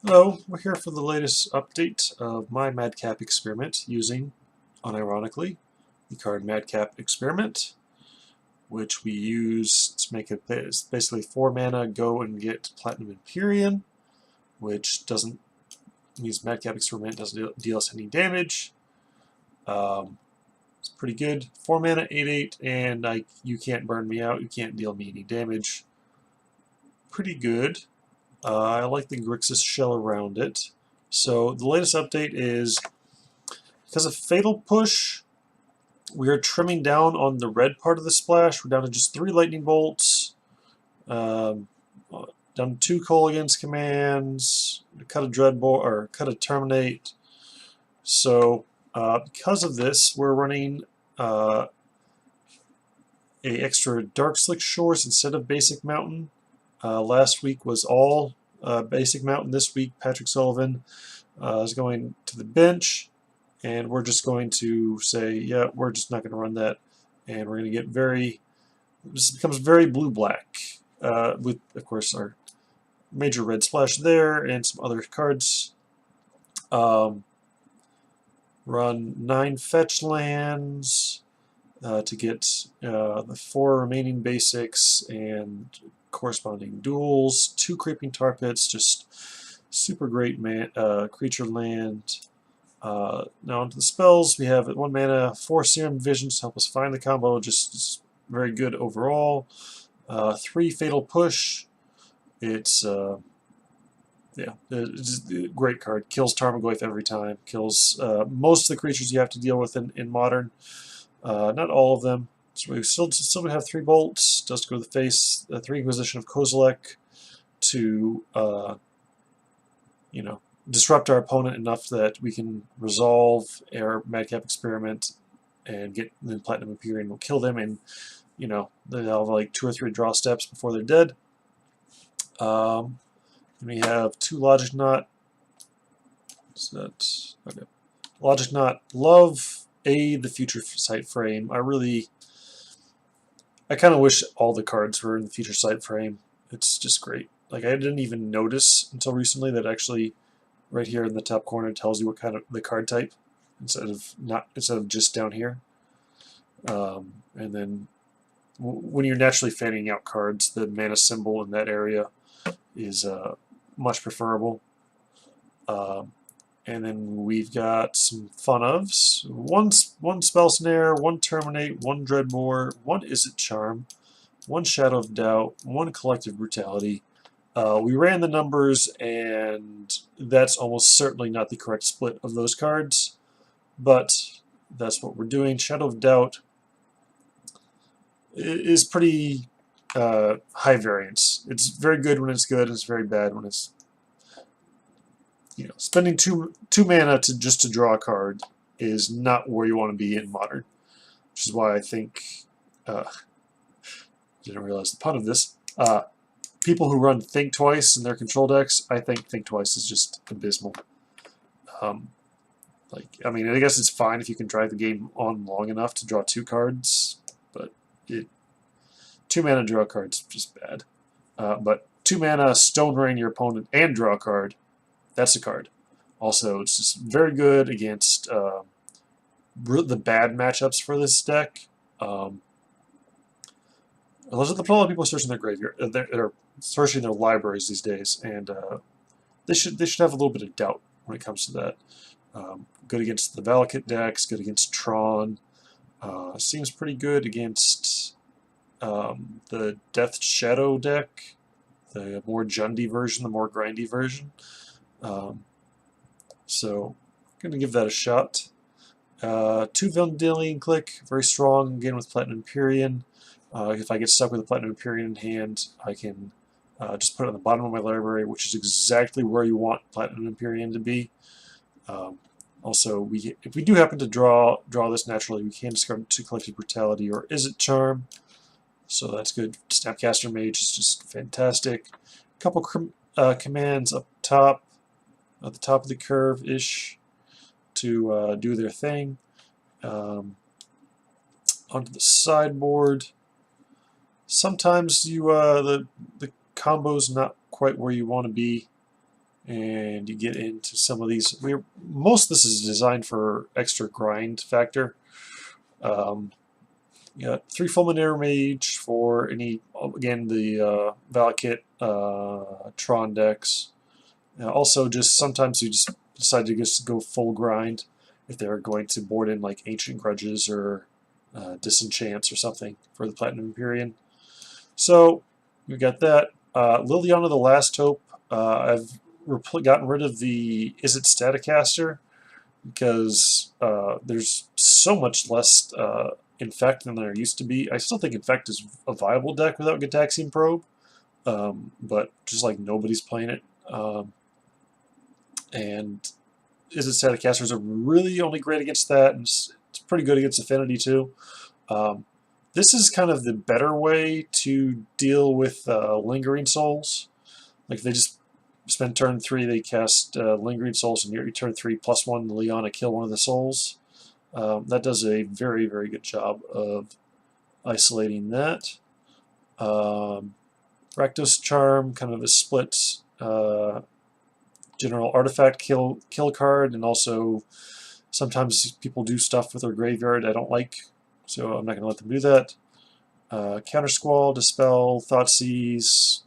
Hello, we're here for the latest update of my Madcap experiment using, unironically, the card Madcap Experiment, which we use to make it basically 4 mana, go and get Platinum Empyrean, which doesn't means Madcap Experiment doesn't deal us any damage. It's pretty good. 4 mana, 8/8, and you can't burn me out, you can't deal me any damage. Pretty good. I like the Grixis shell around it. So the latest update is, because of Fatal Push, we are trimming down on the red part of the splash. We're down to just 3 lightning bolts, down to 2 Kolaghan's commands, cut a dreadbolt or cut a terminate. So because of this, we're running a extra Dark Slick Shores instead of Basic Mountain. Last week was all Basic Mountain. This week, Patrick Sullivan is going to the bench, and we're just going to say, yeah, we're just not going to run that, and we're going to get this becomes very blue-black, with, of course, our major red splash there, and some other cards. Run 9 fetch lands to get the 4 remaining basics and corresponding duels, 2 creeping tar pits, just super great creature land. Now onto the spells, we have 1 mana, 4 Serum Visions to help us find the combo, just very good overall. 3 Fatal Push, it's a great card. Kills Tarmogoyf every time, kills most of the creatures you have to deal with in Modern. Not all of them. So we still have 3 bolts. Does go to the face. 3 Inquisition of Kozilek to disrupt our opponent enough that we can resolve our Madcap Experiment and get the Platinum Empyrean. We'll kill them, and they'll have like 2 or 3 draw steps before they're dead. We have 2 Logic Knot. Okay. Logic Knot. Love the Future Sight frame. I kind of wish all the cards were in the Future Sight frame. It's just great. Like, I didn't even notice until recently that actually right here in the top corner tells you what kind of the card type instead of just down here. And then when you're naturally fanning out cards, the mana symbol in that area is much preferable. And then we've got some fun ofs. One Spell Snare, 1 Terminate, 1 Dreadbore, 1 Izzet Charm, 1 Shadow of Doubt, 1 Collective Brutality. We ran the numbers, and that's almost certainly not the correct split of those cards, but that's what we're doing. Shadow of Doubt is pretty high variance. It's very good when it's good, and it's very bad when it's spending two mana just to draw a card is not where you want to be in Modern, which is why I think didn't realize the pun of this. People who run Think Twice in their control decks, I think Think Twice is just abysmal. I guess it's fine if you can drive the game on long enough to draw 2 cards, but 2 mana draw cards just bad. But 2 mana Stone Rain your opponent and draw a card. That's a card. Also, it's just very good against the bad matchups for this deck. Those are the problem people searching their graveyard. They're searching their libraries these days, and they should have a little bit of doubt when it comes to that. Good against the Valakut decks. Good against Tron. Seems pretty good against the Death Shadow deck, the more Jundy version, the more grindy version. So I'm going to give that a shot. 2 Vendilion Click, very strong again with Platinum Empyrean. If I get stuck with a Platinum Empyrean in hand, I can just put it on the bottom of my library, which is exactly where you want Platinum Empyrean to be. Also, if we do happen to draw this naturally, we can discard 2 Collective Brutality or Izzet Charm. So that's good. Snapcaster Mage is just fantastic. A couple commands up top, at the top of the curve-ish, to do their thing. Onto the sideboard. Sometimes the combo's not quite where you want to be, and you get into some of these. Most of this is designed for extra grind factor. You got 3 Fulminator Mage for any, again, the Valakut Tron decks. Also, just sometimes you just decide to just go full grind if they're going to board in like Ancient Grudges or Disenchants or something for the Platinum Empyrean. So we got that. Liliana the Last Hope. I've gotten rid of the Is It Staticaster because there's so much less Infect than there used to be. I still think Infect is a viable deck without Gitaxian Probe, but just like nobody's playing it. And Is It Staticasters are really only great against that, and it's pretty good against Affinity too. This is kind of the better way to deal with Lingering Souls. Like if they just spend turn 3, they cast Lingering Souls, and your turn 3 +1 Liana kill one of the souls. That does a very, very good job of isolating that. Rakdos Charm, kind of a split general artifact kill card, and also sometimes people do stuff with their graveyard I don't like, so I'm not going to let them do that. Counter Squall, Dispel, Thoughtseize,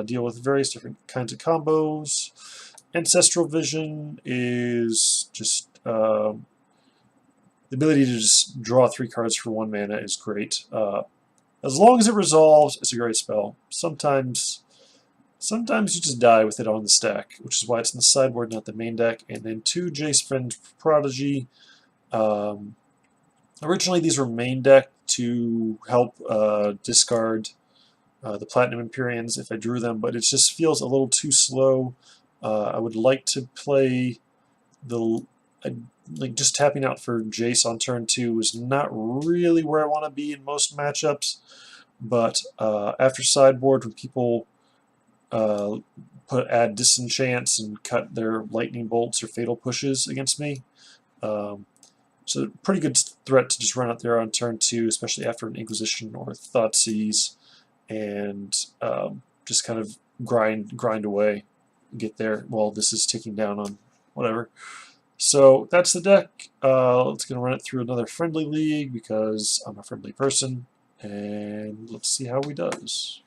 deal with various different kinds of combos. Ancestral Vision is just the ability to just draw 3 cards for 1 mana is great. As long as it resolves, it's a great spell. Sometimes you just die with it on the stack, which is why it's in the sideboard, not the main deck. And then 2 Jace Friend Prodigy. Originally, these were main deck to help discard the Platinum Empyreans if I drew them, but it just feels a little too slow. I would like to play the... like just tapping out for Jace on turn 2 is not really where I want to be in most matchups, but after sideboard, when people add Disenchants and cut their Lightning Bolts or Fatal Pushes against me, so pretty good threat to just run out there on turn 2, especially after an Inquisition or Thoughtseize, and just kind of grind away, get there while this is ticking down on whatever. So that's the deck. Let's gonna run it through another friendly league because I'm a friendly person, and let's see how he does.